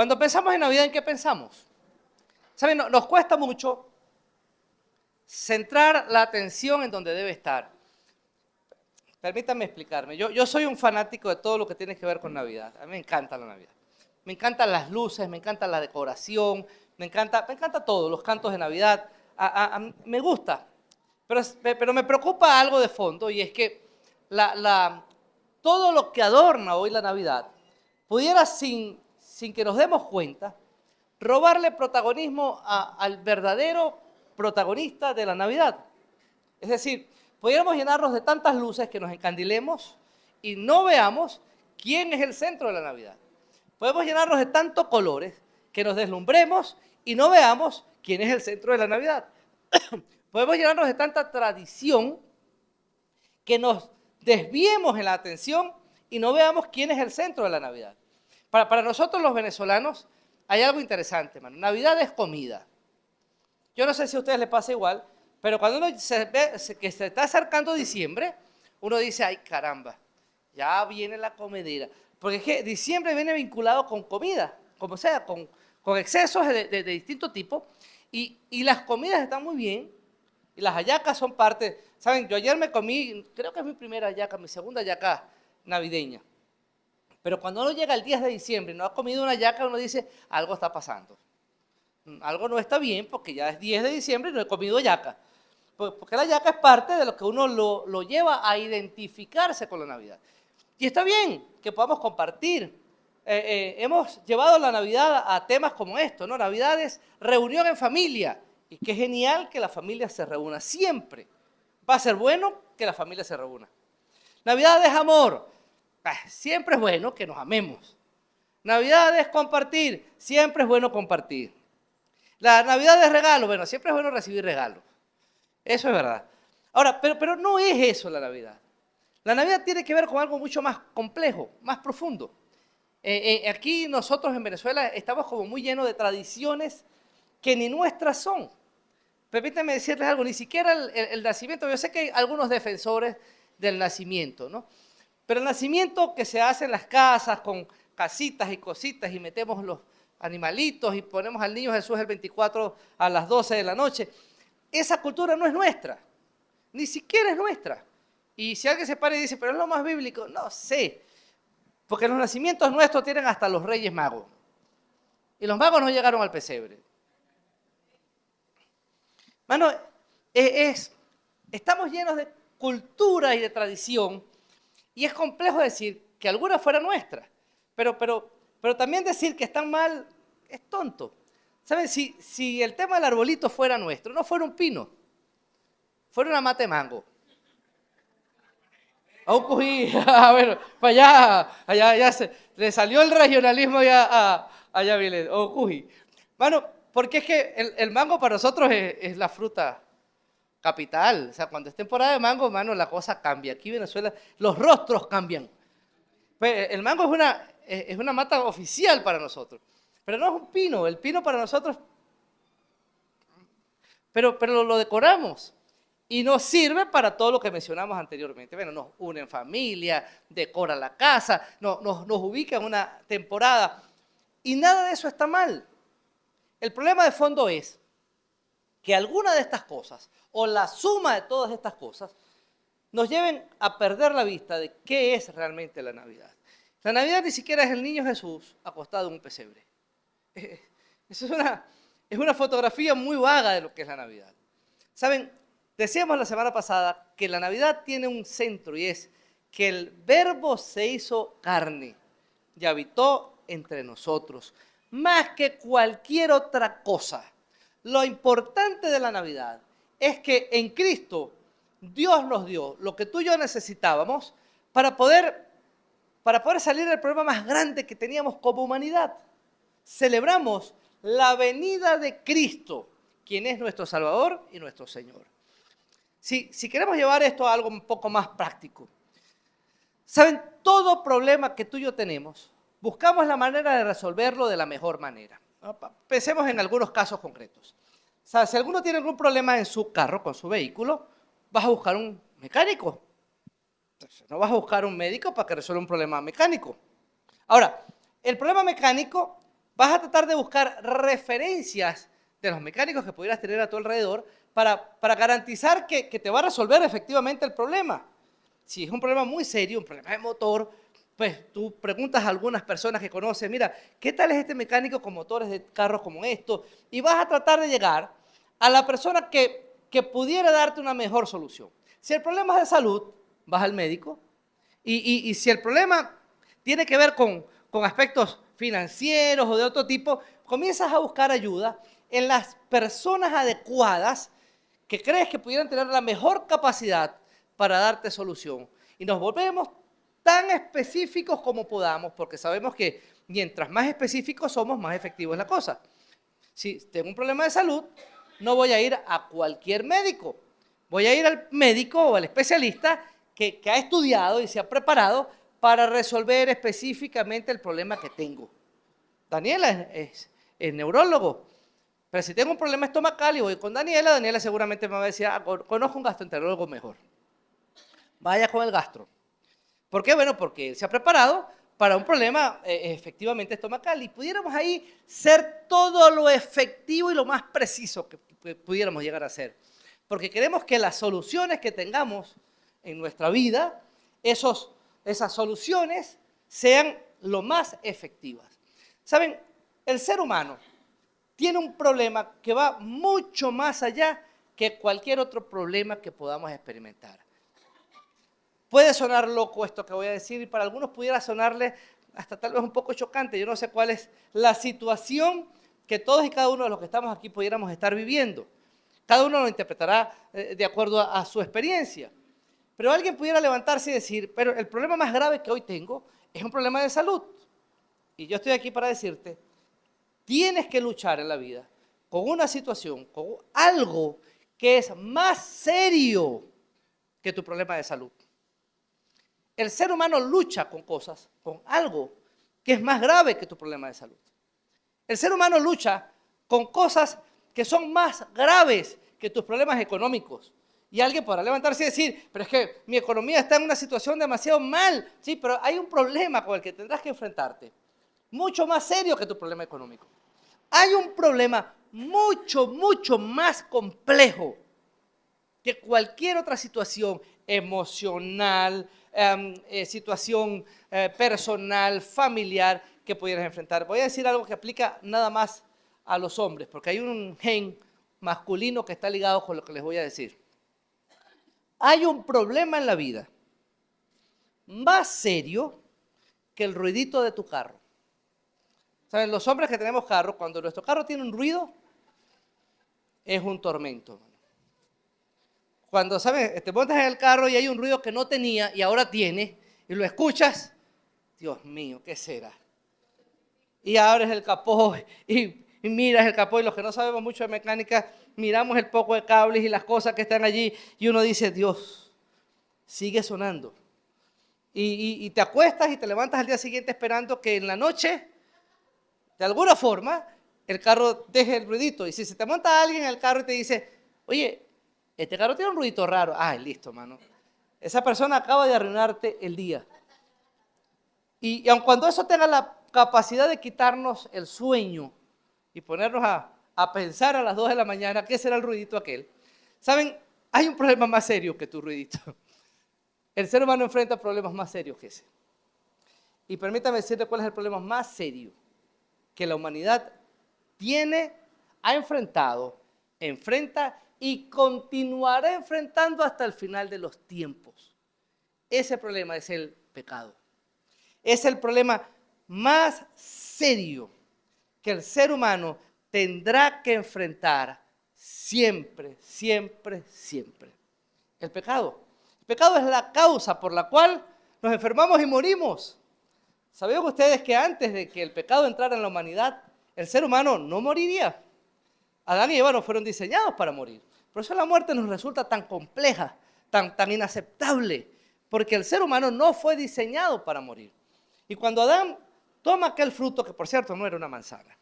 Cuando pensamos en Navidad, ¿en qué pensamos? ¿Saben? Nos cuesta mucho centrar la atención en donde debe estar. Permítanme explicarme. Yo soy un fanático de todo lo que tiene que ver con Navidad. A mí me encanta la Navidad. Me encantan las luces, me encanta la decoración, me encanta todo, los cantos de Navidad. Me gusta. Pero me preocupa algo de fondo y es que todo lo que adorna hoy la Navidad pudiera, sin que nos demos cuenta, robarle protagonismo al verdadero protagonista de la Navidad. Es decir, pudiéramos llenarnos de tantas luces que nos encandilemos y no veamos quién es el centro de la Navidad. Podemos llenarnos de tantos colores que nos deslumbremos y no veamos quién es el centro de la Navidad. Podemos llenarnos de tanta tradición que nos desviemos en la atención y no veamos quién es el centro de la Navidad. Para nosotros los venezolanos hay algo interesante, hermano. Navidad es comida. Yo no sé si a ustedes les pasa igual, pero cuando uno que se está acercando diciembre, uno dice, ay caramba, ya viene la comedera. Porque es que diciembre viene vinculado con comida, como sea, con excesos de distinto tipo. Y las comidas están muy bien. Y las hallacas son parte. ¿Saben? Yo ayer me comí, creo que es mi primera hallaca, mi segunda hallaca navideña. Pero cuando uno llega el 10 de diciembre y no ha comido una hallaca, uno dice, algo está pasando. Algo no está bien porque ya es 10 de diciembre y no he comido hallaca. Porque la hallaca es parte de lo que uno lo lleva a identificarse con la Navidad. Y está bien que podamos compartir. Hemos llevado la Navidad a temas como esto, ¿no? Navidad es reunión en familia. Y qué genial que la familia se reúna siempre. Va a ser bueno que la familia se reúna. Navidad es amor. Siempre es bueno que nos amemos. Navidad es compartir. Siempre es bueno compartir. La Navidad es regalo. Bueno, siempre es bueno recibir regalos. Eso es verdad. Ahora, pero no es eso la Navidad. La Navidad tiene que ver con algo mucho más complejo, más profundo. Aquí nosotros en Venezuela estamos como muy llenos de tradiciones que ni nuestras son. Permítanme decirles algo, ni siquiera el nacimiento, yo sé que hay algunos defensores del nacimiento, ¿no? Pero el nacimiento que se hace en las casas con casitas y cositas y metemos los animalitos y ponemos al niño Jesús el 24 a las 12 de la noche, esa cultura no es nuestra, ni siquiera es nuestra. Y si alguien se para y dice, pero es lo más bíblico, no sé, porque los nacimientos nuestros tienen hasta los Reyes Magos. Y los magos no llegaron al pesebre. Mano, estamos llenos de cultura y de tradición y es complejo decir que alguna fuera nuestra, pero también decir que están mal es tonto. ¿Saben? Si el tema del arbolito fuera nuestro, no fuera un pino, fuera una mata de mango. A un cují, bueno, para allá le salió el regionalismo allá viene, a un cují. Mano, porque es que el mango para nosotros es la fruta capital. O sea, cuando es temporada de mango, mano, la cosa cambia. Aquí en Venezuela los rostros cambian. Pues, el mango es una mata oficial para nosotros. Pero no es un pino. El pino para nosotros... Pero lo decoramos. Y nos sirve para todo lo que mencionamos anteriormente. Bueno, nos une en familia, decora la casa, nos ubica en una temporada. Y nada de eso está mal. El problema de fondo es que alguna de estas cosas, o la suma de todas estas cosas, nos lleven a perder la vista de qué es realmente la Navidad. La Navidad ni siquiera es el niño Jesús acostado en un pesebre. Eso es una fotografía muy vaga de lo que es la Navidad. ¿Saben? Decíamos la semana pasada que la Navidad tiene un centro y es que el Verbo se hizo carne y habitó entre nosotros. Más que cualquier otra cosa. Lo importante de la Navidad es que en Cristo Dios nos dio lo que tú y yo necesitábamos para poder salir del problema más grande que teníamos como humanidad. Celebramos la venida de Cristo, quien es nuestro Salvador y nuestro Señor. Si queremos llevar esto a algo un poco más práctico, ¿saben? Todo problema que tú y yo tenemos, buscamos la manera de resolverlo de la mejor manera. Pensemos en algunos casos concretos. O sea, si alguno tiene algún problema en su carro, con su vehículo, vas a buscar un mecánico. Entonces, no vas a buscar un médico para que resuelva un problema mecánico. Ahora, el problema mecánico Vas a tratar de buscar referencias de los mecánicos que pudieras tener a tu alrededor para garantizar que te va a resolver efectivamente el problema. Si es un problema muy serio, un problema de motor, pues tú preguntas a algunas personas que conoces, mira, ¿qué tal es este mecánico con motores de carros como esto? Y vas a tratar de llegar a la persona que pudiera darte una mejor solución. Si el problema es de salud, vas al médico. Y si el problema tiene que ver con aspectos financieros o de otro tipo, comienzas a buscar ayuda en las personas adecuadas que crees que pudieran tener la mejor capacidad para darte solución. Y nos volvemos tan específicos como podamos, porque sabemos que mientras más específicos somos, más efectivo es la cosa. Si tengo un problema de salud, no voy a ir a cualquier médico. Voy a ir al médico o al especialista que ha estudiado y se ha preparado para resolver específicamente el problema que tengo. Daniela es neurólogo, pero si tengo un problema estomacal y voy con Daniela, Daniela seguramente me va a decir, conozco un gastroenterólogo mejor. Vaya con el gastro. ¿Por qué? Bueno, porque él se ha preparado para un problema efectivamente estomacal y pudiéramos ahí ser todo lo efectivo y lo más preciso que pudiéramos llegar a ser. Porque queremos que las soluciones que tengamos en nuestra vida, esas soluciones sean lo más efectivas. ¿Saben? El ser humano tiene un problema que va mucho más allá que cualquier otro problema que podamos experimentar. Puede sonar loco esto que voy a decir y para algunos pudiera sonarle hasta tal vez un poco chocante. Yo no sé cuál es la situación que todos y cada uno de los que estamos aquí pudiéramos estar viviendo. Cada uno lo interpretará de acuerdo a su experiencia. Pero alguien pudiera levantarse y decir, pero el problema más grave que hoy tengo es un problema de salud. Y yo estoy aquí para decirte, tienes que luchar en la vida con una situación, con algo que es más serio que tu problema de salud. El ser humano lucha con cosas, con algo que es más grave que tu problema de salud. El ser humano lucha con cosas que son más graves que tus problemas económicos. Y alguien podrá levantarse y decir, pero es que mi economía está en una situación demasiado mal. Sí, pero hay un problema con el que tendrás que enfrentarte, mucho más serio que tu problema económico. Hay un problema mucho, mucho más complejo que cualquier otra situación emocional, situación personal, familiar que pudieras enfrentar. Voy a decir algo que aplica nada más a los hombres, porque hay un gen masculino que está ligado con lo que les voy a decir. Hay un problema en la vida más serio que el ruidito de tu carro. ¿Saben? Los hombres que tenemos carro, cuando nuestro carro tiene un ruido, es un tormento. Cuando, ¿sabes? Te montas en el carro y hay un ruido que no tenía y ahora tiene, y lo escuchas, Dios mío, ¿qué será? Y abres el capó y miras el capó, y los que no sabemos mucho de mecánica, miramos el poco de cables y las cosas que están allí, y uno dice, Dios, sigue sonando. Y te acuestas y te levantas al día siguiente esperando que en la noche, de alguna forma, el carro deje el ruidito. Y si se te monta alguien en el carro y te dice, oye, este carro tiene un ruidito raro. Ay, listo, mano. Esa persona acaba de arruinarte el día. Y aun cuando eso tenga la capacidad de quitarnos el sueño y ponernos a pensar a las 2 de la mañana, ¿qué será el ruidito aquel? ¿Saben? Hay un problema más serio que tu ruidito. El ser humano enfrenta problemas más serios que ese. Y permítame decirle cuál es el problema más serio que la humanidad ha enfrentado, enfrenta y continuará enfrentando hasta el final de los tiempos. Ese problema es el pecado. Es el problema más serio que el ser humano tendrá que enfrentar siempre, siempre, siempre. El pecado. El pecado es la causa por la cual nos enfermamos y morimos. ¿Sabían ustedes que antes de que el pecado entrara en la humanidad, el ser humano no moriría? Adán y Eva no fueron diseñados para morir. Por eso la muerte nos resulta tan compleja, tan inaceptable, porque el ser humano no fue diseñado para morir. Y cuando Adán toma aquel fruto, que por cierto no era una manzana,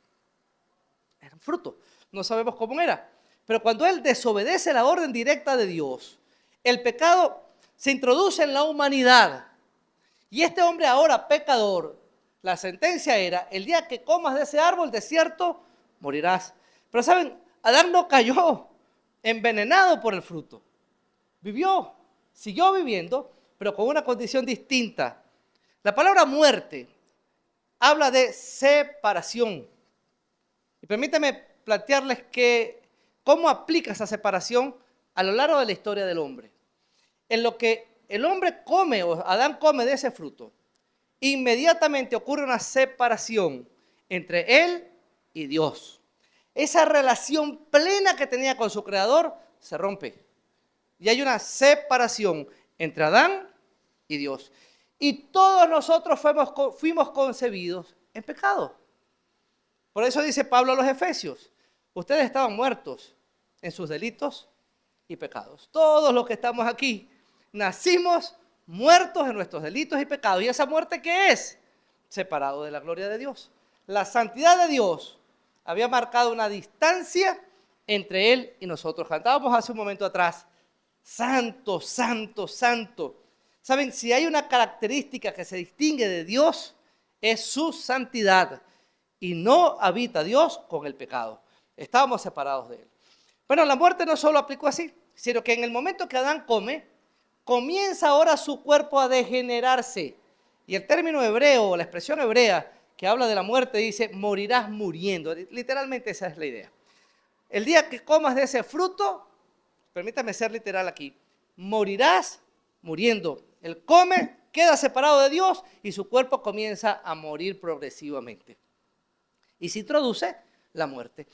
era un fruto, no sabemos cómo era, pero cuando él desobedece la orden directa de Dios, el pecado se introduce en la humanidad. Y este hombre ahora pecador La sentencia era, el día que comas de ese árbol, de cierto, morirás. Pero ¿saben? Adán no cayó envenenado por el fruto. Vivió, siguió viviendo, pero con una condición distinta. La palabra muerte habla de separación. Y permítanme plantearles cómo aplica esa separación a lo largo de la historia del hombre. En lo que el hombre come, o Adán come de ese fruto, inmediatamente ocurre una separación entre él y Dios. Esa relación plena que tenía con su creador se rompe. Y hay una separación entre Adán y Dios. Y todos nosotros fuimos concebidos en pecado. Por eso dice Pablo a los Efesios, ustedes estaban muertos en sus delitos y pecados. Todos los que estamos aquí nacimos muertos en nuestros delitos y pecados. ¿Y esa muerte qué es? Separado de la gloria de Dios. La santidad de Dios había marcado una distancia entre Él y nosotros. Cantábamos hace un momento atrás, santo, santo, santo. ¿Saben? Si hay una característica que se distingue de Dios, es su santidad. Y no habita Dios con el pecado. Estábamos separados de Él. Bueno, la muerte no solo aplicó así, sino que en el momento que Adán come, comienza ahora su cuerpo a degenerarse. Y el término hebreo, la expresión hebrea que habla de la muerte, dice, morirás muriendo. Literalmente esa es la idea. El día que comas de ese fruto, permítame ser literal aquí, morirás muriendo. Él come, queda separado de Dios y su cuerpo comienza a morir progresivamente. Y se introduce la muerte.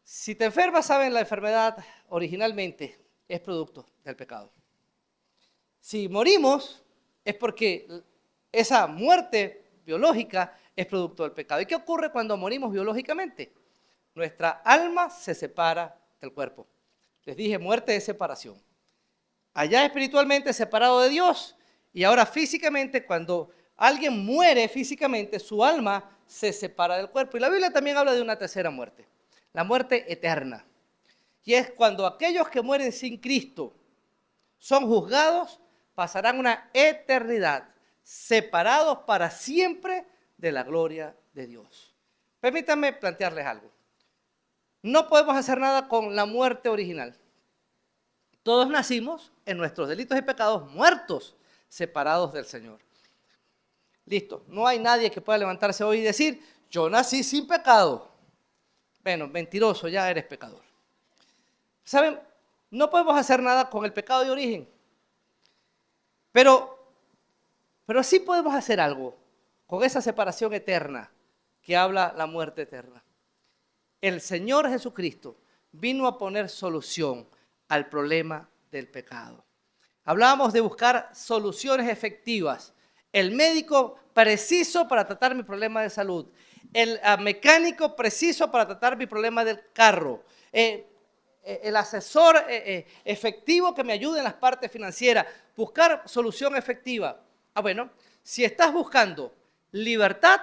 Si te enfermas, saben, la enfermedad originalmente es producto del pecado. Si morimos, es porque esa muerte biológica es producto del pecado. ¿Y qué ocurre cuando morimos biológicamente? Nuestra alma se separa del cuerpo. Les dije, muerte es separación. Allá espiritualmente separado de Dios y ahora físicamente, cuando alguien muere físicamente, su alma se separa del cuerpo. Y la Biblia también habla de una tercera muerte, la muerte eterna. Y es cuando aquellos que mueren sin Cristo son juzgados, pasarán una eternidad separados para siempre de la gloria de Dios. Permítanme plantearles algo. No podemos hacer nada con la muerte original. Todos nacimos en nuestros delitos y pecados muertos, separados del Señor. Listo, no hay nadie que pueda levantarse hoy y decir, yo nací sin pecado. Bueno, mentiroso, ya eres pecador. ¿Saben? No podemos hacer nada con el pecado de origen. Pero sí podemos hacer algo con esa separación eterna que habla la muerte eterna. El Señor Jesucristo vino a poner solución al problema del pecado. Hablábamos de buscar soluciones efectivas. El médico preciso para tratar mi problema de salud. El mecánico preciso para tratar mi problema del carro. El asesor efectivo que me ayude en las partes financieras. Buscar solución efectiva. Bueno, si estás buscando libertad,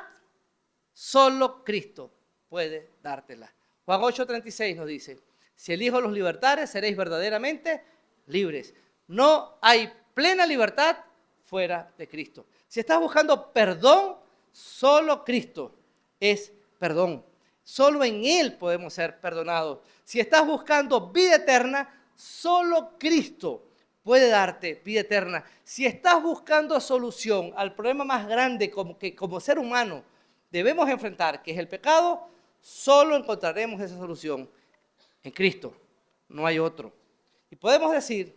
solo Cristo puede dártela. Juan 8:36 nos dice, si el Hijo los libertare, seréis verdaderamente libres. No hay plena libertad fuera de Cristo. Si estás buscando perdón, solo Cristo es perdón. Solo en Él podemos ser perdonados. Si estás buscando vida eterna, solo Cristo puede darte vida eterna. Si estás buscando solución al problema más grande que como ser humano debemos enfrentar, que es el pecado, solo encontraremos esa solución en Cristo. No hay otro. Y podemos decir,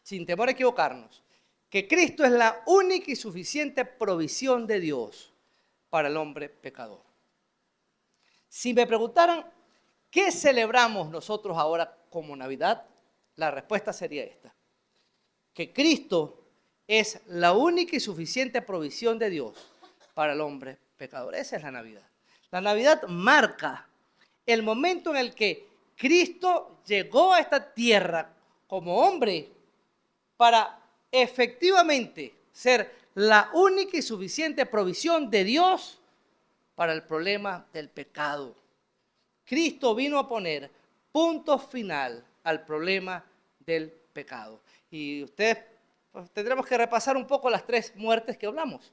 sin temor a equivocarnos, que Cristo es la única y suficiente provisión de Dios para el hombre pecador. Si me preguntaran, ¿qué celebramos nosotros ahora como Navidad? La respuesta sería esta, que Cristo es la única y suficiente provisión de Dios para el hombre pecador. Esa es la Navidad. La Navidad marca el momento en el que Cristo llegó a esta tierra como hombre para efectivamente ser la única y suficiente provisión de Dios para el problema del pecado. Cristo vino a poner punto final al problema del pecado. Y ustedes tendremos que repasar un poco las tres muertes que hablamos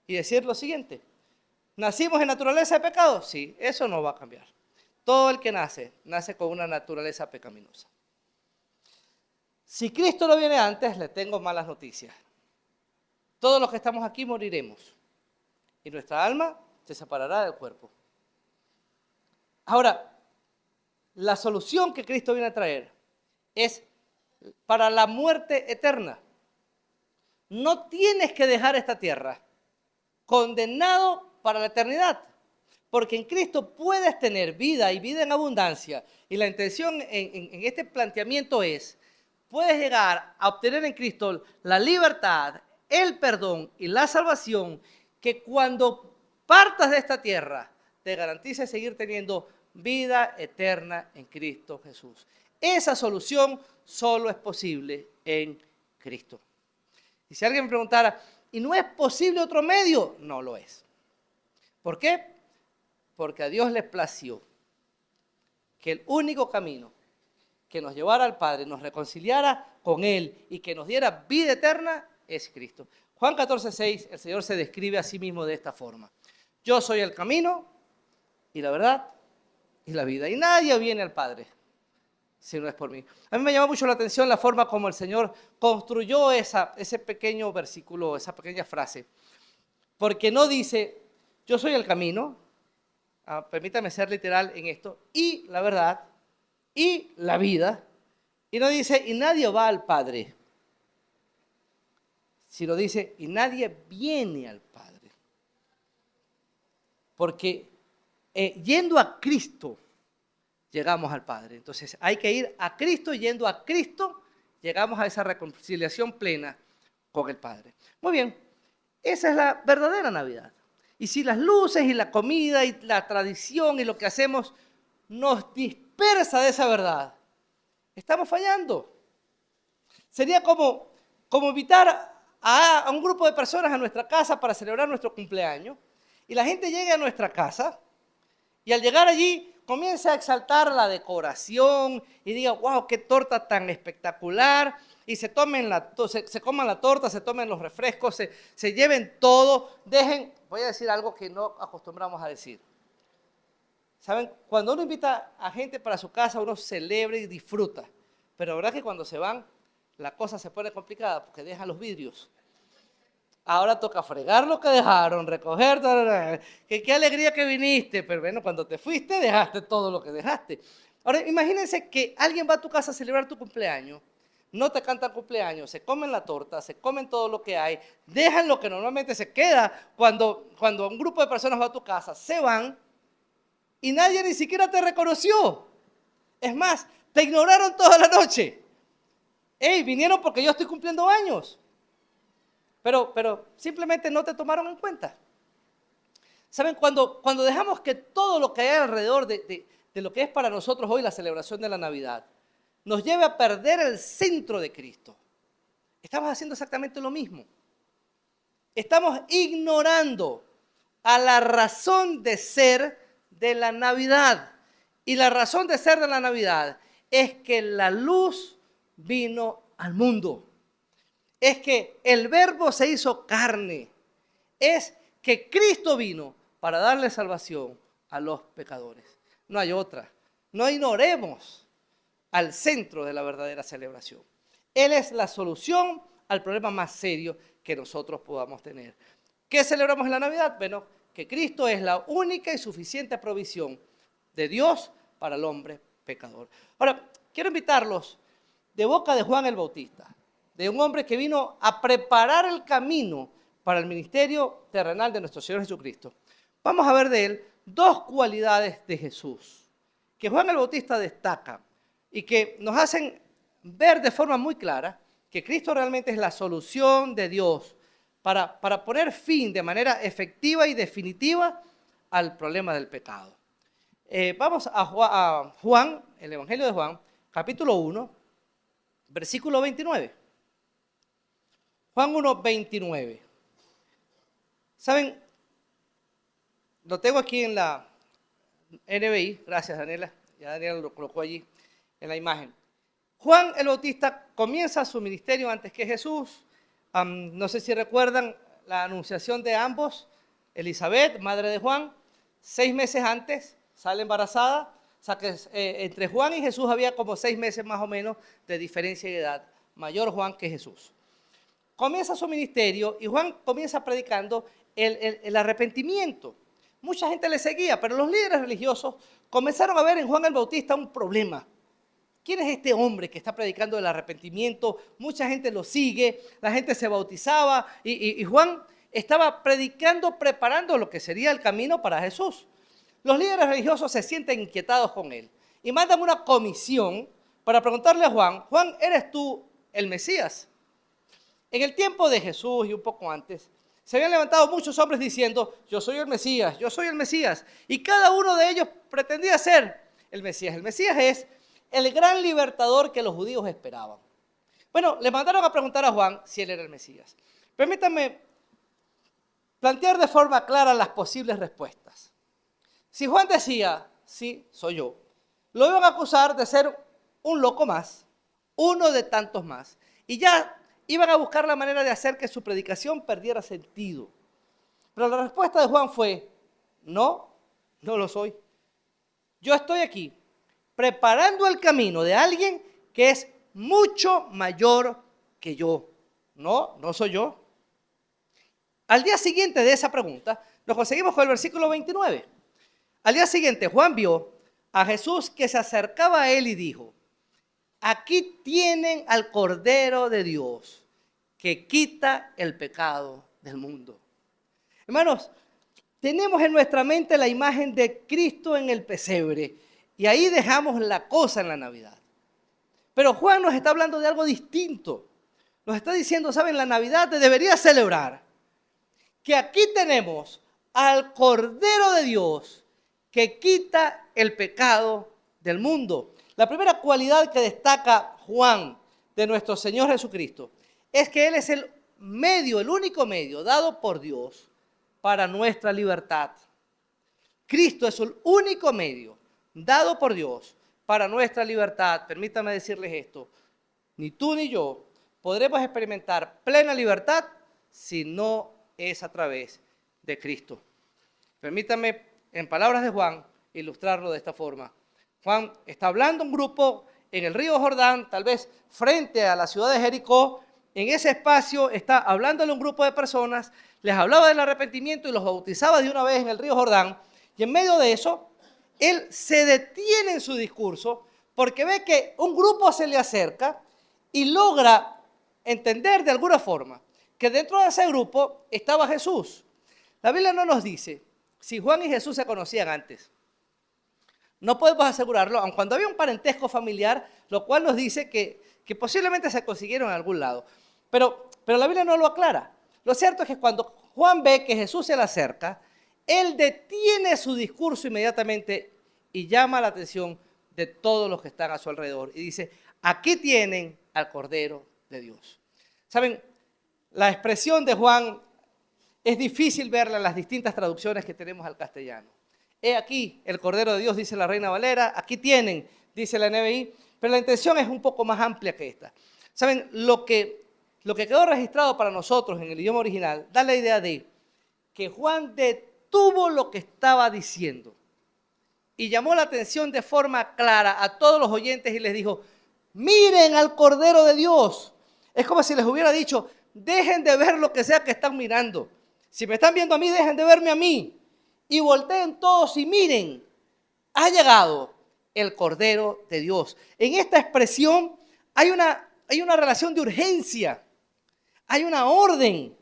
y decir lo siguiente. ¿Nacimos en naturaleza de pecado? Sí, eso no va a cambiar. Todo el que nace, nace con una naturaleza pecaminosa. Si Cristo no viene antes, le tengo malas noticias. Todos los que estamos aquí moriremos y nuestra alma se separará del cuerpo. Ahora, la solución que Cristo viene a traer es para la muerte eterna. No tienes que dejar esta tierra condenado para la eternidad, porque en Cristo puedes tener vida y vida en abundancia. Y la intención en este planteamiento es, puedes llegar a obtener en Cristo la libertad, el perdón y la salvación que cuando partas de esta tierra te garantiza seguir teniendo vida eterna en Cristo Jesús. Esa solución solo es posible en Cristo. Y si alguien me preguntara, ¿y no es posible otro medio? No lo es. ¿Por qué? Porque a Dios le plació que el único camino que nos llevara al Padre, nos reconciliara con Él y que nos diera vida eterna es Cristo. Juan 14:6, el Señor se describe a sí mismo de esta forma. Yo soy el camino y la verdad y la vida. Y nadie viene al Padre si no es por mí. A mí me llama mucho la atención la forma como el Señor construyó ese pequeño versículo, esa pequeña frase. Porque no dice, yo soy el camino, permítame ser literal en esto, y la verdad, y la vida. Y no dice, y nadie va al Padre. Sino dice, y nadie viene al Padre. Porque yendo a Cristo, llegamos al Padre. Entonces hay que ir a Cristo, yendo a Cristo, llegamos a esa reconciliación plena con el Padre. Muy bien, esa es la verdadera Navidad. Y si las luces y la comida y la tradición y lo que hacemos nos dispersa de esa verdad, estamos fallando. Sería como invitar a un grupo de personas a nuestra casa para celebrar nuestro cumpleaños y la gente llega a nuestra casa y al llegar allí comienza a exaltar la decoración y diga, wow, qué torta tan espectacular, y se coman la torta, se tomen los refrescos, se lleven todo, voy a decir algo que no acostumbramos a decir. ¿Saben? Cuando uno invita a gente para su casa, uno celebra y disfruta, pero la verdad que cuando se van, la cosa se pone complicada porque dejan los vidrios. Ahora toca fregar lo que dejaron, recoger, qué alegría que viniste, pero bueno, cuando te fuiste dejaste todo lo que dejaste. Ahora imagínense que alguien va a tu casa a celebrar tu cumpleaños, no te cantan cumpleaños, se comen la torta, se comen todo lo que hay, dejan lo que normalmente se queda cuando un grupo de personas va a tu casa, se van y nadie ni siquiera te reconoció. Es más, te ignoraron toda la noche. Hey, vinieron porque yo estoy cumpliendo años. Pero simplemente no te tomaron en cuenta. ¿Saben? Cuando dejamos que todo lo que hay alrededor de lo que es para nosotros hoy la celebración de la Navidad nos lleve a perder el centro de Cristo, estamos haciendo exactamente lo mismo. Estamos ignorando a la razón de ser de la Navidad. Y la razón de ser de la Navidad es que la luz vino al mundo. Es que el Verbo se hizo carne. Es que Cristo vino para darle salvación a los pecadores. No hay otra. No ignoremos al centro de la verdadera celebración. Él es la solución al problema más serio que nosotros podamos tener. ¿Qué celebramos en la Navidad? Bueno, que Cristo es la única y suficiente provisión de Dios para el hombre pecador. Ahora, quiero invitarlos de boca de Juan el Bautista, de un hombre que vino a preparar el camino para el ministerio terrenal de nuestro Señor Jesucristo. Vamos a ver de él dos cualidades de Jesús que Juan el Bautista destaca y que nos hacen ver de forma muy clara que Cristo realmente es la solución de Dios para poner fin de manera efectiva y definitiva al problema del pecado. Vamos a Juan, el Evangelio de Juan, capítulo 1, versículo 29. Juan 1, 29. ¿Saben? Lo tengo aquí en la NBI. Gracias, Daniela. Ya Daniela lo colocó allí en la imagen. Juan el Bautista comienza su ministerio antes que Jesús. No sé si recuerdan la anunciación de ambos. Elizabeth, madre de Juan, 6 meses antes sale embarazada. O sea que entre Juan y Jesús había como 6 meses más o menos de diferencia de edad. Mayor Juan que Jesús. Comienza su ministerio y Juan comienza predicando el arrepentimiento. Mucha gente le seguía, pero los líderes religiosos comenzaron a ver en Juan el Bautista un problema. ¿Quién es este hombre que está predicando el arrepentimiento? Mucha gente lo sigue, la gente se bautizaba y Juan estaba predicando, preparando lo que sería el camino para Jesús. Los líderes religiosos se sienten inquietados con él y mandan una comisión para preguntarle a Juan, Juan, ¿eres tú el Mesías? En el tiempo de Jesús y un poco antes, se habían levantado muchos hombres diciendo, yo soy el Mesías, yo soy el Mesías. Y cada uno de ellos pretendía ser el Mesías. El Mesías es el gran libertador que los judíos esperaban. Bueno, le mandaron a preguntar a Juan si él era el Mesías. Permítanme plantear de forma clara las posibles respuestas. Si Juan decía, sí, soy yo, lo iban a acusar de ser un loco más, uno de tantos más. Y ya iban a buscar la manera de hacer que su predicación perdiera sentido. Pero la respuesta de Juan fue, no, no lo soy. Yo estoy aquí preparando el camino de alguien que es mucho mayor que yo. No, no soy yo. Al día siguiente de esa pregunta, nos conseguimos con el versículo 29. Al día siguiente, Juan vio a Jesús que se acercaba a él y dijo, aquí tienen al Cordero de Dios que quita el pecado del mundo. Hermanos, tenemos en nuestra mente la imagen de Cristo en el pesebre y ahí dejamos la cosa en la Navidad. Pero Juan nos está hablando de algo distinto. Nos está diciendo, ¿saben? La Navidad te debería celebrar que aquí tenemos al Cordero de Dios que quita el pecado del mundo. La primera cualidad que destaca Juan de nuestro Señor Jesucristo es que Él es el medio, el único medio dado por Dios para nuestra libertad. Cristo es el único medio dado por Dios para nuestra libertad. Permítanme decirles esto, ni tú ni yo podremos experimentar plena libertad si no es a través de Cristo. Permítanme, en palabras de Juan, ilustrarlo de esta forma. Juan está hablando a un grupo en el río Jordán, tal vez frente a la ciudad de Jericó. En ese espacio está hablándole a un grupo de personas, les hablaba del arrepentimiento y los bautizaba de una vez en el río Jordán. Y en medio de eso, él se detiene en su discurso porque ve que un grupo se le acerca y logra entender de alguna forma que dentro de ese grupo estaba Jesús. La Biblia no nos dice si Juan y Jesús se conocían antes. No podemos asegurarlo, aun cuando había un parentesco familiar, lo cual nos dice que posiblemente se consiguieron en algún lado. Pero la Biblia no lo aclara. Lo cierto es que cuando Juan ve que Jesús se le acerca, él detiene su discurso inmediatamente y llama la atención de todos los que están a su alrededor. Y dice, aquí tienen al Cordero de Dios. ¿Saben? La expresión de Juan es difícil verla en las distintas traducciones que tenemos al castellano. He aquí el Cordero de Dios, dice la Reina Valera. Aquí tienen, dice la NBI. Pero la intención es un poco más amplia que esta. ¿Saben? Lo que quedó registrado para nosotros en el idioma original da la idea de que Juan detuvo lo que estaba diciendo y llamó la atención de forma clara a todos los oyentes y les dijo, miren al Cordero de Dios. Es como si les hubiera dicho, dejen de ver lo que sea que están mirando. Si me están viendo a mí, dejen de verme a mí. Y volteen todos y miren, ha llegado el Cordero de Dios. En esta expresión hay una relación de urgencia, hay una orden.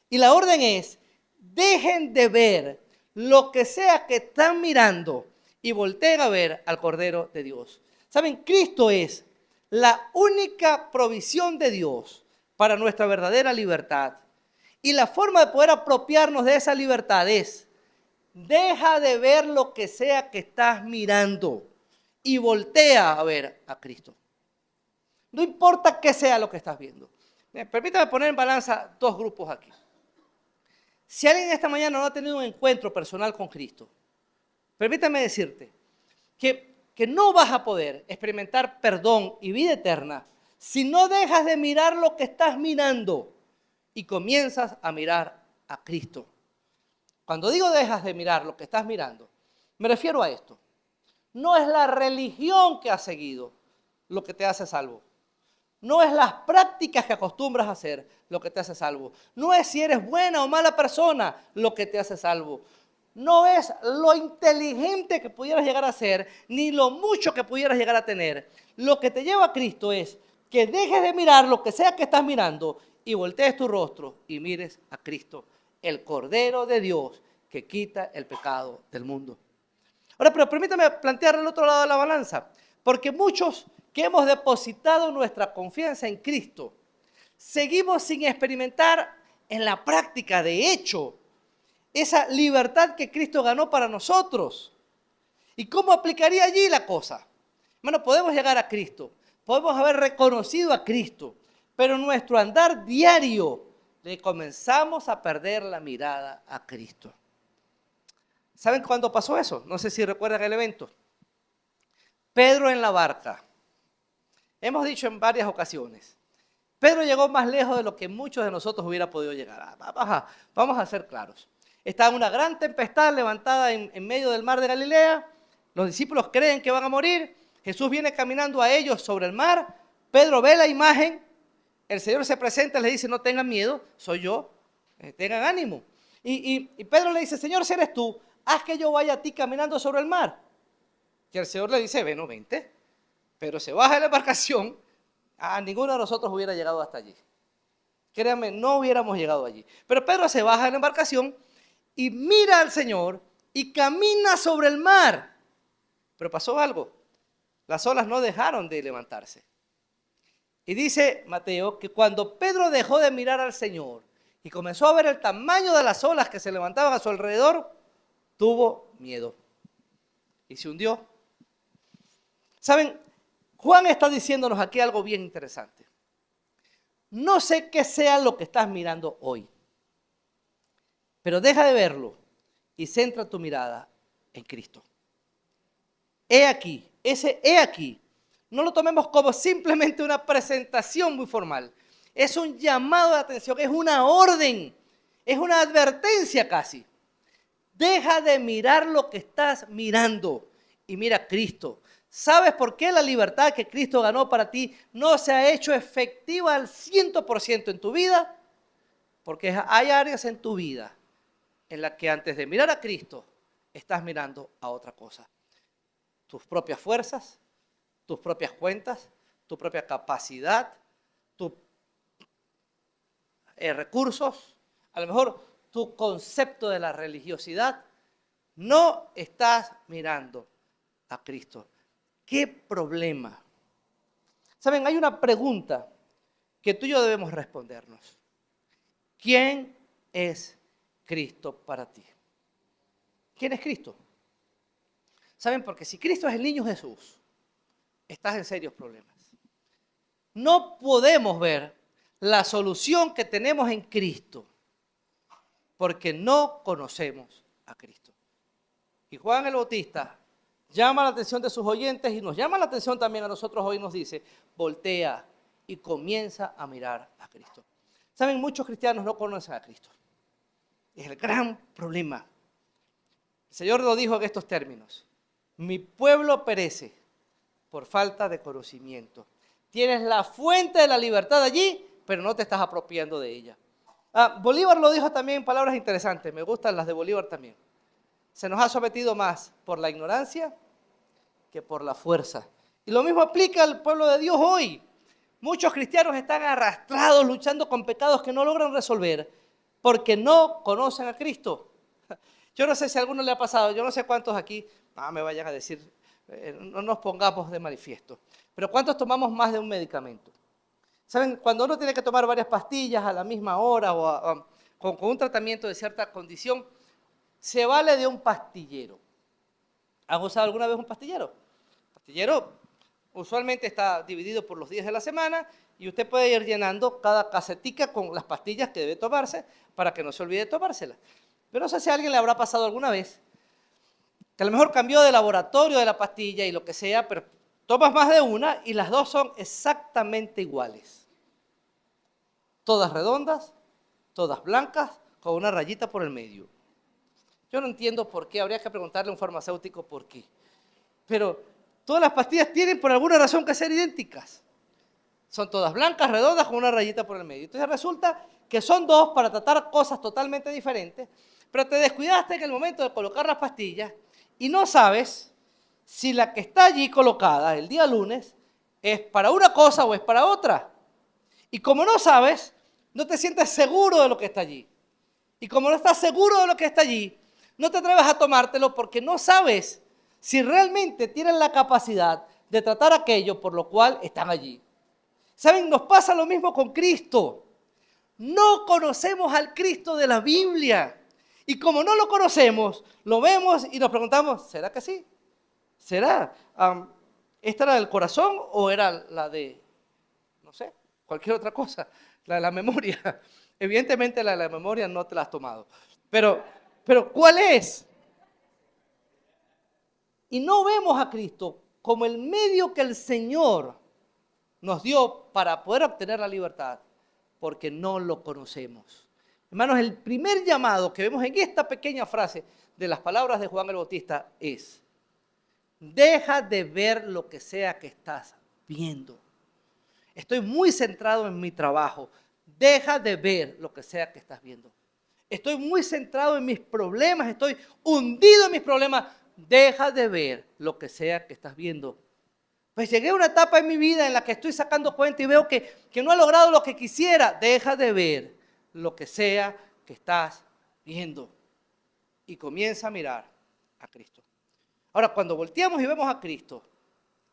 Y la orden es, dejen de ver lo que sea que están mirando y volteen a ver al Cordero de Dios. ¿Saben? Cristo es la única provisión de Dios para nuestra verdadera libertad. Y la forma de poder apropiarnos de esa libertad es, deja de ver lo que sea que estás mirando y voltea a ver a Cristo. No importa qué sea lo que estás viendo. Permítame poner en balanza dos grupos aquí. Si alguien esta mañana no ha tenido un encuentro personal con Cristo, permítame decirte que no vas a poder experimentar perdón y vida eterna si no dejas de mirar lo que estás mirando y comienzas a mirar a Cristo. Cuando digo dejas de mirar lo que estás mirando, me refiero a esto. No es la religión que has seguido lo que te hace salvo. No es las prácticas que acostumbras a hacer lo que te hace salvo. No es si eres buena o mala persona lo que te hace salvo. No es lo inteligente que pudieras llegar a ser, ni lo mucho que pudieras llegar a tener. Lo que te lleva a Cristo es que dejes de mirar lo que sea que estás mirando y voltees tu rostro y mires a Cristo, el Cordero de Dios que quita el pecado del mundo. Ahora, pero permítame plantear el otro lado de la balanza, porque muchos que hemos depositado nuestra confianza en Cristo, seguimos sin experimentar en la práctica, de hecho, esa libertad que Cristo ganó para nosotros. ¿Y cómo aplicaría allí la cosa? Bueno, podemos llegar a Cristo, podemos haber reconocido a Cristo, pero en nuestro andar diario le comenzamos a perder la mirada a Cristo. ¿Saben cuándo pasó eso? No sé si recuerdan el evento. Pedro en la barca. Hemos dicho en varias ocasiones, Pedro llegó más lejos de lo que muchos de nosotros hubiera podido llegar. Vamos a ser claros. Está una gran tempestad levantada en medio del mar de Galilea. Los discípulos creen que van a morir. Jesús viene caminando a ellos sobre el mar. Pedro ve la imagen. El Señor se presenta y les dice, no tengan miedo, soy yo. Tengan ánimo. Y Pedro le dice, Señor, si eres tú, haz que yo vaya a ti caminando sobre el mar. Y el Señor le dice, bueno, vente. Pero se baja de la embarcación. Ninguno de nosotros hubiera llegado hasta allí. Créanme, no hubiéramos llegado allí. Pero Pedro se baja de la embarcación y mira al Señor y camina sobre el mar. Pero pasó algo. Las olas no dejaron de levantarse. Y dice Mateo que cuando Pedro dejó de mirar al Señor y comenzó a ver el tamaño de las olas que se levantaban a su alrededor, tuvo miedo y se hundió. ¿Saben? Juan está diciéndonos aquí algo bien interesante. No sé qué sea lo que estás mirando hoy, pero deja de verlo y centra tu mirada en Cristo. He aquí, ese he aquí, no lo tomemos como simplemente una presentación muy formal. Es un llamado de atención, es una orden, es una advertencia casi. Deja de mirar lo que estás mirando y mira a Cristo. ¿Sabes por qué la libertad que Cristo ganó para ti no se ha hecho efectiva al 100% en tu vida? Porque hay áreas en tu vida en las que antes de mirar a Cristo, estás mirando a otra cosa. Tus propias fuerzas, tus propias cuentas, tu propia capacidad, tus recursos, a lo mejor tu concepto de la religiosidad. No estás mirando a Cristo. ¿Qué problema? Saben, hay una pregunta que tú y yo debemos respondernos. ¿Quién es Cristo para ti? ¿Quién es Cristo? ¿Saben? Porque si Cristo es el niño Jesús, estás en serios problemas. No podemos ver la solución que tenemos en Cristo porque no conocemos a Cristo. Y Juan el Bautista llama la atención de sus oyentes y nos llama la atención también a nosotros hoy, nos dice, voltea y comienza a mirar a Cristo. ¿Saben? Muchos cristianos no conocen a Cristo. Es el gran problema. El Señor lo dijo en estos términos. Mi pueblo perece por falta de conocimiento. Tienes la fuente de la libertad allí, pero no te estás apropiando de ella. Bolívar lo dijo también en palabras interesantes. Me gustan las de Bolívar también. Se nos ha sometido más por la ignorancia que por la fuerza. Y lo mismo aplica al pueblo de Dios hoy. Muchos cristianos están arrastrados luchando con pecados que no logran resolver porque no conocen a Cristo. Yo no sé si a alguno le ha pasado, yo no sé cuántos aquí, no me vayan a decir, no nos pongamos de manifiesto, pero ¿cuántos tomamos más de un medicamento? ¿Saben? Cuando uno tiene que tomar varias pastillas a la misma hora o con un tratamiento de cierta condición, se vale de un pastillero. ¿Han usado alguna vez un pastillero? El pastillero usualmente está dividido por los días de la semana y usted puede ir llenando cada casetica con las pastillas que debe tomarse para que no se olvide de tomárselas. Pero no sé si a alguien le habrá pasado alguna vez que a lo mejor cambió de laboratorio de la pastilla y lo que sea, pero tomas más de una y las dos son exactamente iguales. Todas redondas, todas blancas, con una rayita por el medio. Yo no entiendo por qué, habría que preguntarle a un farmacéutico por qué. Pero todas las pastillas tienen por alguna razón que ser idénticas. Son todas blancas, redondas, con una rayita por el medio. Entonces resulta que son dos para tratar cosas totalmente diferentes, pero te descuidaste en el momento de colocar las pastillas y no sabes si la que está allí colocada el día lunes es para una cosa o es para otra. Y como no sabes, no te sientes seguro de lo que está allí. Y como no estás seguro de lo que está allí, no te atreves a tomártelo porque no sabes si realmente tienen la capacidad de tratar aquello por lo cual están allí. ¿Saben? Nos pasa lo mismo con Cristo. No conocemos al Cristo de la Biblia. Y como no lo conocemos, lo vemos y nos preguntamos, ¿será que sí? ¿Será? ¿Esta era del corazón o era la de, no sé, cualquier otra cosa? La de la memoria. Evidentemente la de la memoria no te la has tomado. Pero ¿cuál es? Y no vemos a Cristo como el medio que el Señor nos dio para poder obtener la libertad, porque no lo conocemos. Hermanos, el primer llamado que vemos en esta pequeña frase de las palabras de Juan el Bautista es: deja de ver lo que sea que estás viendo. Estoy muy centrado en mi trabajo. Deja de ver lo que sea que estás viendo. Estoy muy centrado en mis problemas. Estoy hundido en mis problemas. Deja de ver lo que sea que estás viendo. Pues llegué a una etapa en mi vida en la que estoy sacando cuenta y veo que no he logrado lo que quisiera. Deja de ver lo que sea que estás viendo. Y comienza a mirar a Cristo. Ahora, cuando volteamos y vemos a Cristo,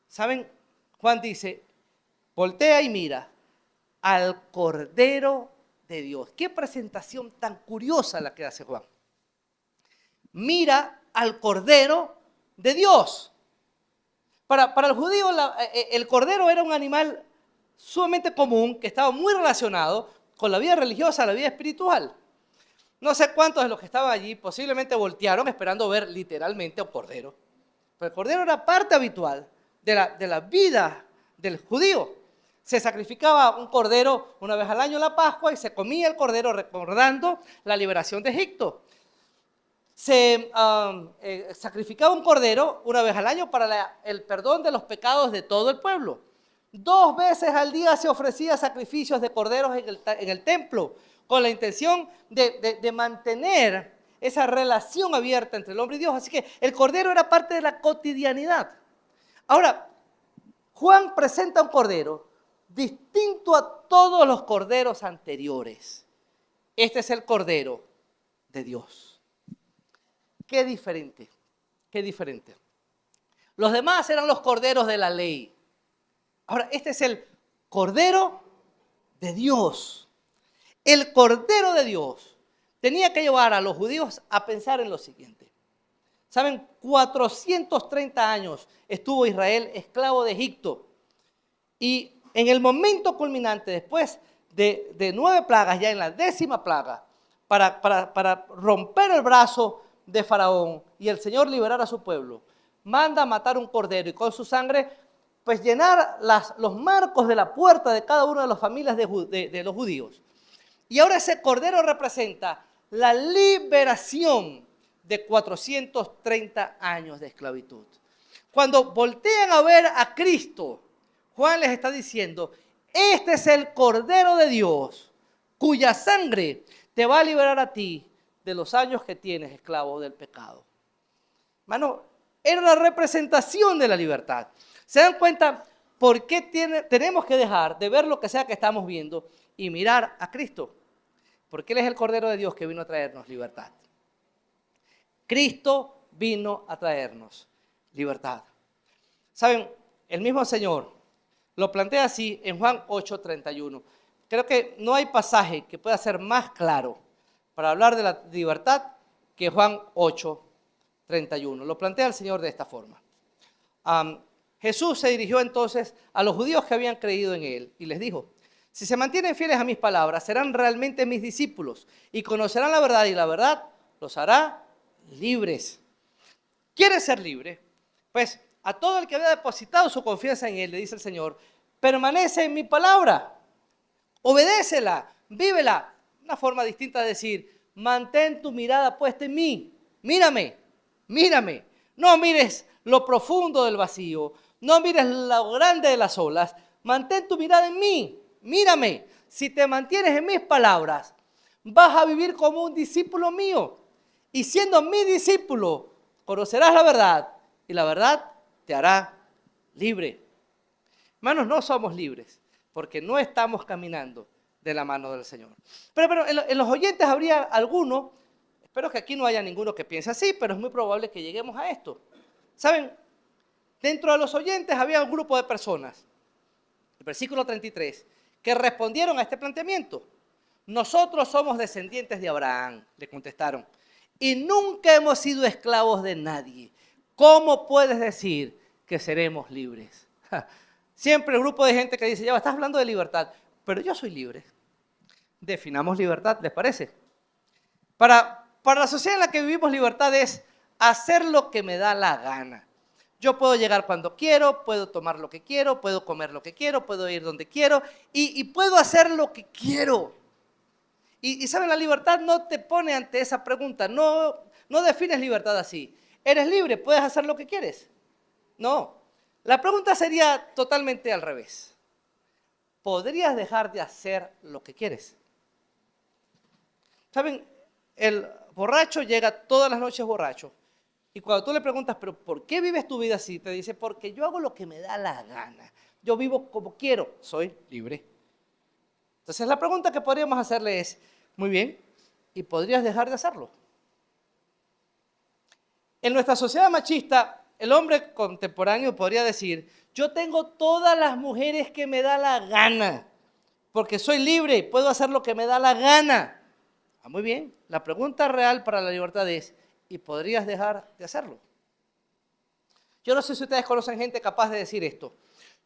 ¿saben? Juan dice, voltea y mira al Cordero de Dios. Qué presentación tan curiosa la que hace Juan. Mira al Cordero de Dios. Para el judío, el cordero era un animal sumamente común que estaba muy relacionado con la vida religiosa, la vida espiritual. No sé cuántos de los que estaban allí posiblemente voltearon esperando ver literalmente a un cordero. Pero el cordero era parte habitual de la vida del judío. Se sacrificaba un cordero una vez al año en la Pascua y se comía el cordero recordando la liberación de Egipto. Se sacrificaba un cordero una vez al año para el perdón de los pecados de todo el pueblo. 2 veces al día se ofrecía sacrificios de corderos en el templo, con la intención de mantener esa relación abierta entre el hombre y Dios. Así que el cordero era parte de la cotidianidad. Ahora, Juan presenta un cordero distinto a todos los corderos anteriores. Este es el cordero de Dios. Qué diferente, qué diferente. Los demás eran los corderos de la ley. Ahora, este es el Cordero de Dios. El Cordero de Dios tenía que llevar a los judíos a pensar en lo siguiente. ¿Saben? 430 años estuvo Israel esclavo de Egipto. Y en el momento culminante, después de 9 plagas, ya en la 10ª plaga, para romper el brazo de Faraón y el Señor liberar a su pueblo, manda matar un cordero y con su sangre pues llenar los marcos de la puerta de cada una de las familias de los judíos. Y ahora ese cordero representa la liberación de 430 años de esclavitud. Cuando voltean a ver a Cristo, Juan les está diciendo, este es el Cordero de Dios, cuya sangre te va a liberar a ti de los años que tienes esclavo del pecado. Hermano, era una representación de la libertad. ¿Se dan cuenta por qué tenemos que dejar de ver lo que sea que estamos viendo y mirar a Cristo? Porque Él es el Cordero de Dios que vino a traernos libertad. Cristo vino a traernos libertad. ¿Saben? El mismo Señor lo plantea así en Juan 8:31. Creo que no hay pasaje que pueda ser más claro para hablar de la libertad que Juan 8:31. Lo plantea el Señor de esta forma. Jesús se dirigió entonces a los judíos que habían creído en Él y les dijo, si se mantienen fieles a mis palabras, serán realmente mis discípulos y conocerán la verdad y la verdad los hará libres. ¿Quieres ser libre? Pues a todo el que había depositado su confianza en Él, le dice el Señor, permanece en mi palabra, obedécela, vívela. Una forma distinta de decir, mantén tu mirada puesta en mí. mírame, mírame. No mires lo profundo del vacío, no mires lo grande de las olas. Mantén tu mirada en mí, mírame. Si te mantienes en mis palabras, vas a vivir como un discípulo mío. Y siendo mi discípulo, conocerás la verdad y la verdad te hará libre. Hermanos, no somos libres porque no estamos caminando de la mano del Señor. Pero en los oyentes habría alguno, espero que aquí no haya ninguno que piense así, pero es muy probable que lleguemos a esto. ¿Saben? Dentro de los oyentes había un grupo de personas, el versículo 33, que respondieron a este planteamiento. Nosotros somos descendientes de Abraham, le contestaron, y nunca hemos sido esclavos de nadie. ¿Cómo puedes decir que seremos libres? Siempre el grupo de gente que dice, ya estás hablando de libertad, pero yo soy libre. Definamos libertad, ¿les parece? Para la sociedad en la que vivimos, libertad es hacer lo que me da la gana. Yo puedo llegar cuando quiero, puedo tomar lo que quiero, puedo comer lo que quiero, puedo ir donde quiero y puedo hacer lo que quiero. Y ¿saben? La libertad no te pone ante esa pregunta, no defines libertad así. ¿Eres libre? ¿Puedes hacer lo que quieres? No. La pregunta sería totalmente al revés. ¿Podrías dejar de hacer lo que quieres? ¿Saben? El borracho llega todas las noches borracho. Y cuando tú le preguntas, ¿pero por qué vives tu vida así? Te dice, porque yo hago lo que me da la gana. Yo vivo como quiero, soy libre. Entonces la pregunta que podríamos hacerle es, muy bien, ¿y podrías dejar de hacerlo? En nuestra sociedad machista, el hombre contemporáneo podría decir, yo tengo todas las mujeres que me da la gana, porque soy libre y puedo hacer lo que me da la gana. Muy bien, la pregunta real para la libertad es, ¿y podrías dejar de hacerlo? Yo no sé si ustedes conocen gente capaz de decir esto.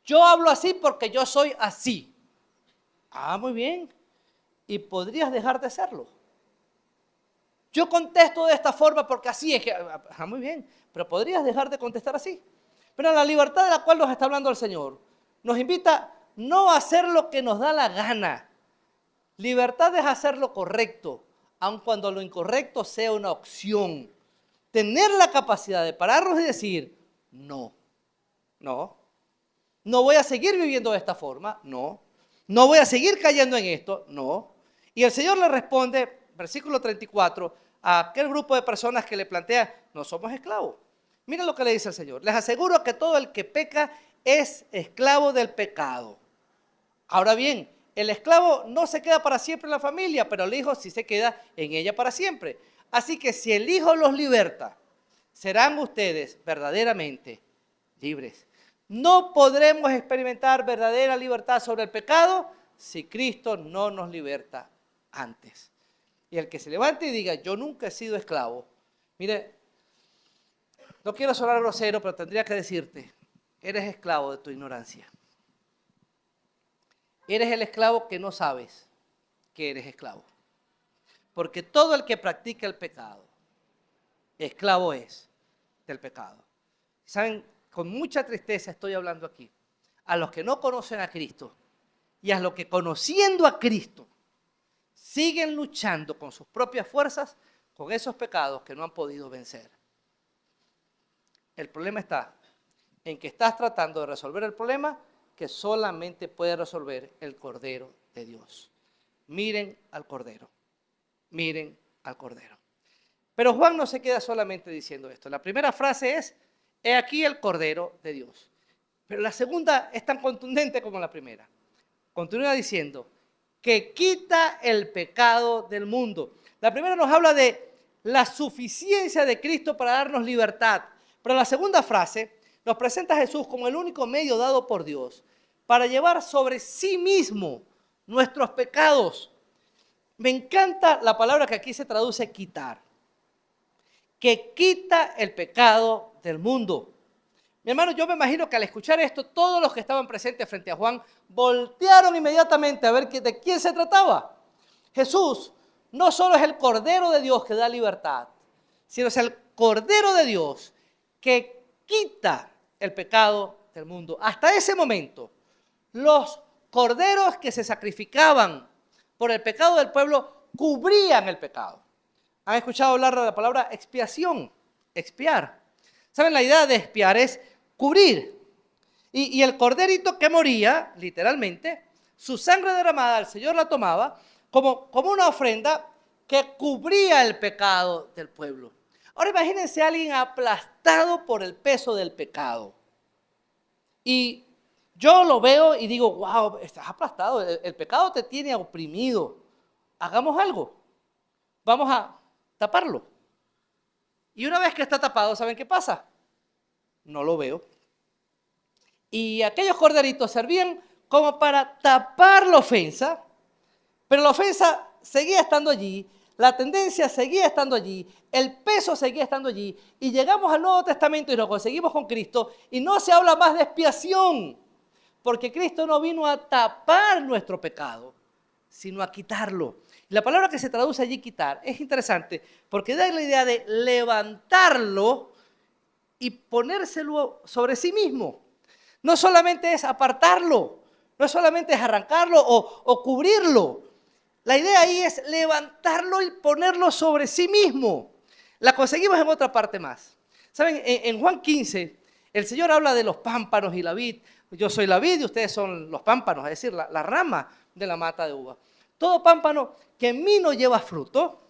Yo hablo así porque yo soy así. Muy bien. ¿Y podrías dejar de hacerlo? Yo contesto de esta forma porque así es que... muy bien. Pero podrías dejar de contestar así. Pero la libertad de la cual nos está hablando el Señor nos invita no a hacer lo que nos da la gana. Libertad es hacer lo correcto, aun cuando lo incorrecto sea una opción. Tener la capacidad de pararnos y decir, no, no voy a seguir viviendo de esta forma, no voy a seguir cayendo en esto, no. Y el Señor le responde, versículo 34, a aquel grupo de personas que le plantea, no somos esclavos. Miren lo que le dice el Señor, les aseguro que todo el que peca es esclavo del pecado. Ahora bien, el esclavo no se queda para siempre en la familia, pero el hijo sí se queda en ella para siempre. Así que si el Hijo los liberta, serán ustedes verdaderamente libres. No podremos experimentar verdadera libertad sobre el pecado si Cristo no nos liberta antes. Y el que se levante y diga, yo nunca he sido esclavo. Mire, no quiero sonar grosero, pero tendría que decirte, eres esclavo de tu ignorancia. Eres el esclavo que no sabes que eres esclavo. Porque todo el que practica el pecado, esclavo es del pecado. ¿Saben? Con mucha tristeza estoy hablando aquí. A los que no conocen a Cristo y a los que conociendo a Cristo siguen luchando con sus propias fuerzas con esos pecados que no han podido vencer. El problema está en que estás tratando de resolver el problema que solamente puede resolver el Cordero de Dios. Miren al Cordero. Miren al Cordero. Pero Juan no se queda solamente diciendo esto. La primera frase es, he aquí el Cordero de Dios. Pero la segunda es tan contundente como la primera. Continúa diciendo, que quita el pecado del mundo. La primera nos habla de la suficiencia de Cristo para darnos libertad. Pero la segunda frase nos presenta a Jesús como el único medio dado por Dios para llevar sobre sí mismo nuestros pecados. Me encanta la palabra que aquí se traduce quitar. Que quita el pecado del mundo. Mi hermano, yo me imagino que al escuchar esto, todos los que estaban presentes frente a Juan voltearon inmediatamente a ver de quién se trataba. Jesús no solo es el Cordero de Dios que da libertad, sino es el Cordero de Dios que quita el pecado del mundo. Hasta ese momento, los corderos que se sacrificaban por el pecado del pueblo cubrían el pecado. ¿Han escuchado hablar de la palabra expiación? Expiar. ¿Saben? La idea de expiar es cubrir. Y el corderito que moría, literalmente, su sangre derramada, el Señor la tomaba como una ofrenda que cubría el pecado del pueblo. Ahora imagínense a alguien aplastado por el peso del pecado. Y yo lo veo y digo, wow, estás aplastado, el pecado te tiene oprimido. Hagamos algo, vamos a taparlo. Y una vez que está tapado, ¿saben qué pasa? No lo veo. Y aquellos corderitos servían como para tapar la ofensa, pero la ofensa seguía estando allí, la tendencia seguía estando allí, el peso seguía estando allí, y llegamos al Nuevo Testamento y nos conseguimos con Cristo, y no se habla más de expiación, porque Cristo no vino a tapar nuestro pecado, sino a quitarlo. Y la palabra que se traduce allí, quitar, es interesante, porque da la idea de levantarlo y ponérselo sobre sí mismo. No solamente es apartarlo, no solamente es arrancarlo o cubrirlo. La idea ahí es levantarlo y ponerlo sobre sí mismo. La conseguimos en otra parte más. ¿Saben? En Juan 15, el Señor habla de los pámpanos y la vid. Yo soy la vid y ustedes son los pámpanos, es decir, la rama de la mata de uva. Todo pámpano que en mí no lleva fruto,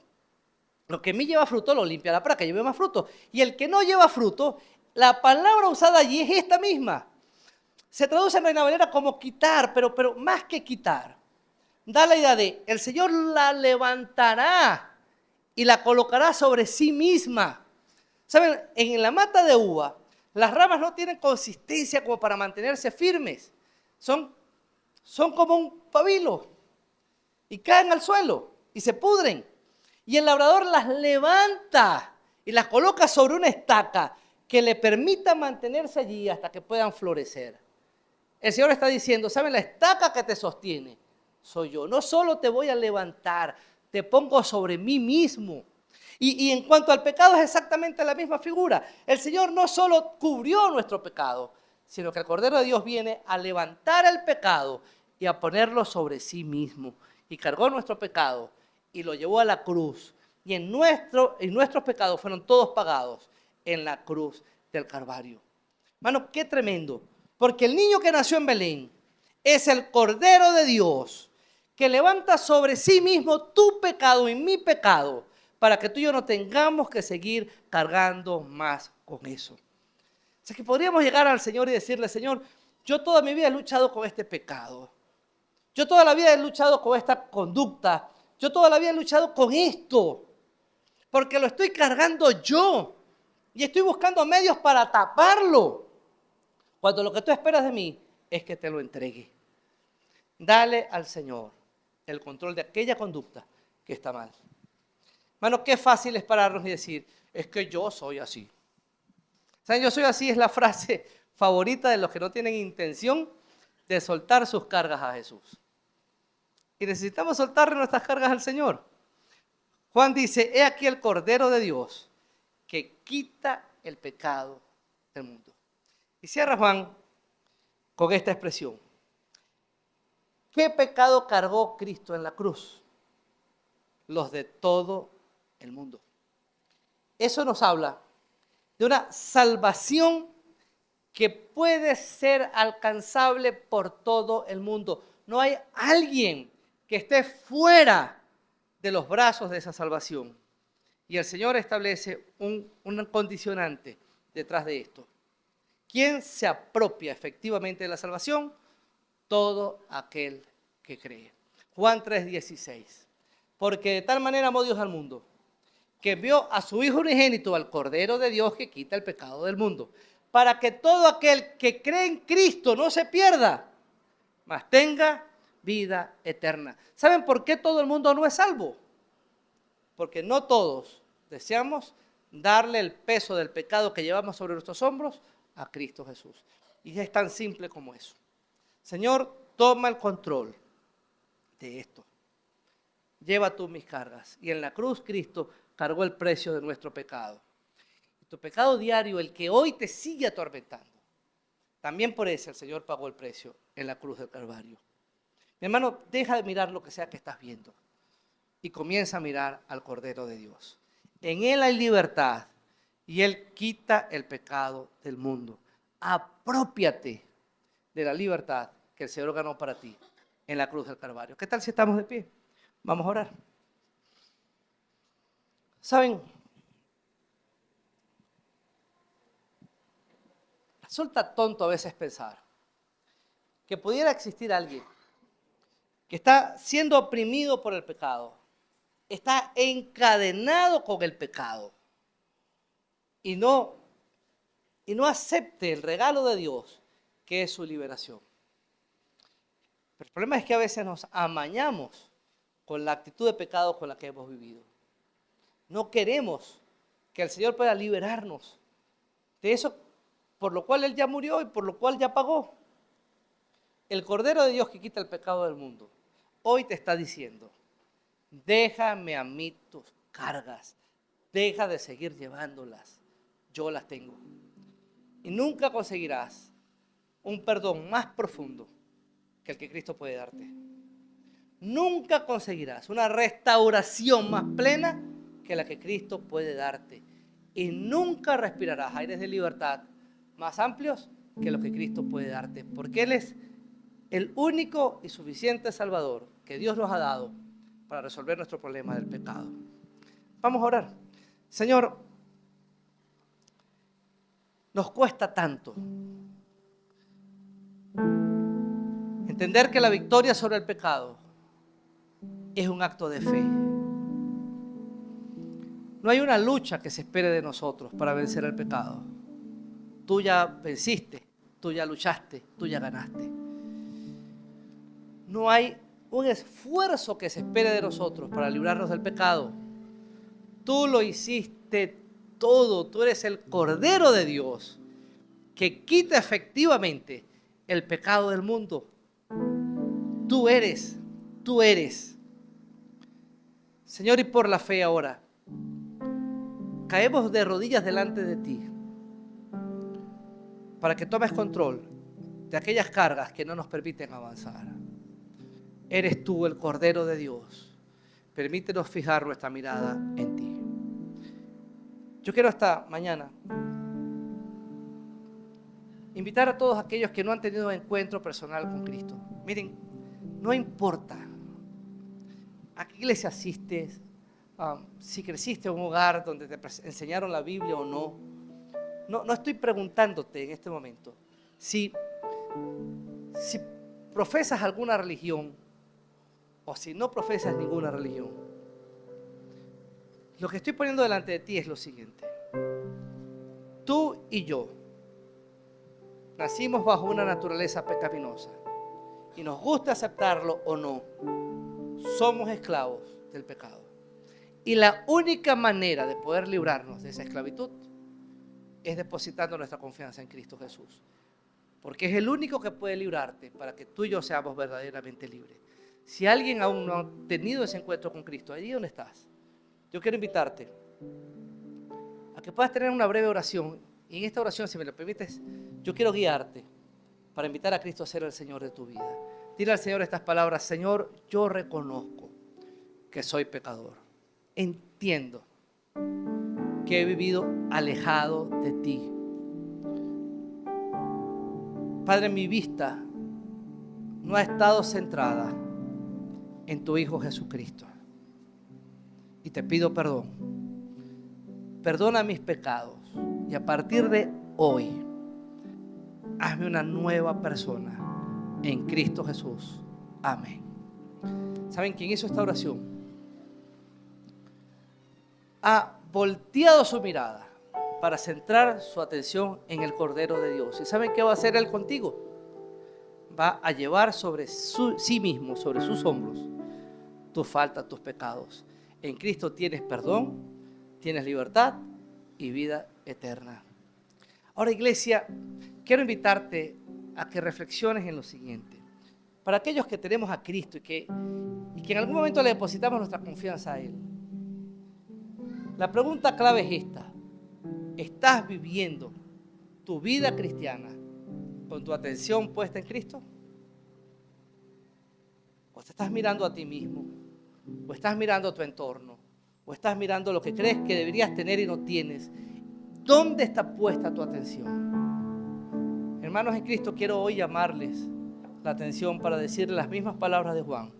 lo que en mí lleva fruto lo limpia para que lleve más fruto. Y el que no lleva fruto, la palabra usada allí es esta misma. Se traduce en Reina Valera como quitar, pero más que quitar. Da la idea de, el Señor la levantará y la colocará sobre sí misma. ¿Saben? En la mata de uva, las ramas no tienen consistencia como para mantenerse firmes. Son como un pabilo y caen al suelo y se pudren. Y el labrador las levanta y las coloca sobre una estaca que le permita mantenerse allí hasta que puedan florecer. El Señor está diciendo, ¿saben? La estaca que te sostiene soy yo. No solo te voy a levantar, te pongo sobre mí mismo. Y en cuanto al pecado es exactamente la misma figura. El Señor no solo cubrió nuestro pecado, sino que el Cordero de Dios viene a levantar el pecado y a ponerlo sobre sí mismo. Y cargó nuestro pecado y lo llevó a la cruz. Y nuestros pecados fueron todos pagados en la cruz del Calvario. Hermano, qué tremendo. Porque el niño que nació en Belén es el Cordero de Dios que levanta sobre sí mismo tu pecado y mi pecado para que tú y yo no tengamos que seguir cargando más con eso. O sea que podríamos llegar al Señor y decirle, Señor, yo toda mi vida he luchado con este pecado. Yo toda la vida he luchado con esta conducta. Yo toda la vida he luchado con esto. Porque lo estoy cargando yo. Y estoy buscando medios para taparlo. Cuando lo que tú esperas de mí es que te lo entregue. Dale al Señor el control de aquella conducta que está mal. Hermano, qué fácil es pararnos y decir, es que yo soy así. ¿Saben? Yo soy así es la frase favorita de los que no tienen intención de soltar sus cargas a Jesús. Y necesitamos soltarle nuestras cargas al Señor. Juan dice, he aquí el Cordero de Dios que quita el pecado del mundo. Y cierra Juan con esta expresión. ¿Qué pecado cargó Cristo en la cruz? Los de todo el mundo. Eso nos habla de una salvación que puede ser alcanzable por todo el mundo. No hay alguien que esté fuera de los brazos de esa salvación. Y el Señor establece un condicionante detrás de esto. ¿Quién se apropia efectivamente de la salvación? Todo aquel que cree. Juan 3:16. Porque de tal manera amó Dios al mundo, que envió a su Hijo unigénito, al Cordero de Dios que quita el pecado del mundo, para que todo aquel que cree en Cristo no se pierda, mas tenga vida eterna. ¿Saben por qué todo el mundo no es salvo? Porque no todos deseamos darle el peso del pecado que llevamos sobre nuestros hombros a Cristo Jesús. Y es tan simple como eso. Señor, toma el control de esto. Lleva tú mis cargas. Y en la cruz Cristo cargó el precio de nuestro pecado. Tu pecado diario, el que hoy te sigue atormentando, también por eso el Señor pagó el precio en la cruz del Calvario. Mi hermano, deja de mirar lo que sea que estás viendo y comienza a mirar al Cordero de Dios. En Él hay libertad y Él quita el pecado del mundo. Aprópiate de la libertad que el Señor ganó para ti en la cruz del Calvario. ¿Qué tal si estamos de pie? Vamos a orar. ¿Saben? Resulta tonto a veces pensar que pudiera existir alguien que está siendo oprimido por el pecado, está encadenado con el pecado y no acepte el regalo de Dios que es su liberación. Pero el problema es que a veces nos amañamos con la actitud de pecado con la que hemos vivido. No queremos que el Señor pueda liberarnos de eso por lo cual Él ya murió y por lo cual ya pagó. El Cordero de Dios que quita el pecado del mundo, hoy te está diciendo, déjame a mí tus cargas, deja de seguir llevándolas, yo las tengo. Y nunca conseguirás un perdón más profundo que el que Cristo puede darte. Nunca conseguirás una restauración más plena que la que Cristo puede darte. Y nunca respirarás aires de libertad más amplios que lo que Cristo puede darte. Porque Él es el único y suficiente Salvador que Dios nos ha dado para resolver nuestro problema del pecado. Vamos a orar. Señor, nos cuesta tanto entender que la victoria sobre el pecado es un acto de fe. No hay una lucha que se espere de nosotros para vencer el pecado. Tú ya venciste, tú ya luchaste, tú ya ganaste. No hay un esfuerzo que se espere de nosotros para librarnos del pecado. Tú lo hiciste todo. Tú eres el Cordero de Dios que quita efectivamente el pecado del mundo. Tú eres. Señor, y por la fe ahora, caemos de rodillas delante de ti para que tomes control de aquellas cargas que no nos permiten avanzar. Eres tú el Cordero de Dios. Permítenos fijar nuestra mirada en ti. Yo quiero esta mañana invitar a todos aquellos que no han tenido encuentro personal con Cristo. Miren, no importa a qué iglesia asistes, si creciste en un hogar donde te enseñaron la Biblia o no. No estoy preguntándote en este momento si profesas alguna religión o si no profesas ninguna religión. Lo que estoy poniendo delante de ti es lo siguiente. Tú y yo nacimos bajo una naturaleza pecaminosa y nos gusta aceptarlo o no, somos esclavos del pecado. Y la única manera de poder librarnos de esa esclavitud es depositando nuestra confianza en Cristo Jesús. Porque es el único que puede librarte para que tú y yo seamos verdaderamente libres. Si alguien aún no ha tenido ese encuentro con Cristo, allí donde estás, yo quiero invitarte a que puedas tener una breve oración. Y en esta oración, si me lo permites, yo quiero guiarte para invitar a Cristo a ser el Señor de tu vida. Dile al Señor estas palabras: Señor, yo reconozco que soy pecador. Entiendo que he vivido alejado de ti. Padre, mi vista no ha estado centrada en tu Hijo Jesucristo. Y te pido perdón. Perdona mis pecados. Y a partir de hoy, hazme una nueva persona en Cristo Jesús. Amén. ¿Saben quién hizo esta oración? Ha volteado su mirada para centrar su atención en el Cordero de Dios. ¿Y saben qué va a hacer Él contigo? Va a llevar sobre sí mismo, sobre sus hombros, tus faltas, tus pecados. En Cristo tienes perdón, tienes libertad y vida eterna. Ahora, iglesia, quiero invitarte a que reflexiones en lo siguiente. Para aquellos que tenemos a Cristo y que en algún momento le depositamos nuestra confianza a Él, la pregunta clave es esta: ¿estás viviendo tu vida cristiana con tu atención puesta en Cristo? ¿O te estás mirando a ti mismo? ¿O estás mirando a tu entorno? ¿O estás mirando lo que crees que deberías tener y no tienes? ¿Dónde está puesta tu atención? Hermanos en Cristo, quiero hoy llamarles la atención para decirles las mismas palabras de Juan.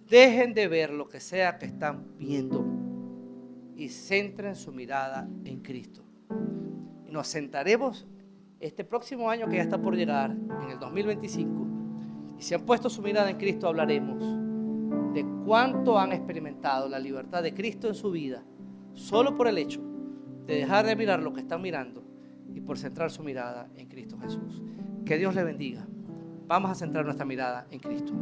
Dejen de ver lo que sea que están viendo y centren su mirada en Cristo. Y nos sentaremos este próximo año que ya está por llegar, en el 2025, y si han puesto su mirada en Cristo, hablaremos de cuánto han experimentado la libertad de Cristo en su vida, solo por el hecho de dejar de mirar lo que están mirando y por centrar su mirada en Cristo Jesús. Que Dios le bendiga. Vamos a centrar nuestra mirada en Cristo.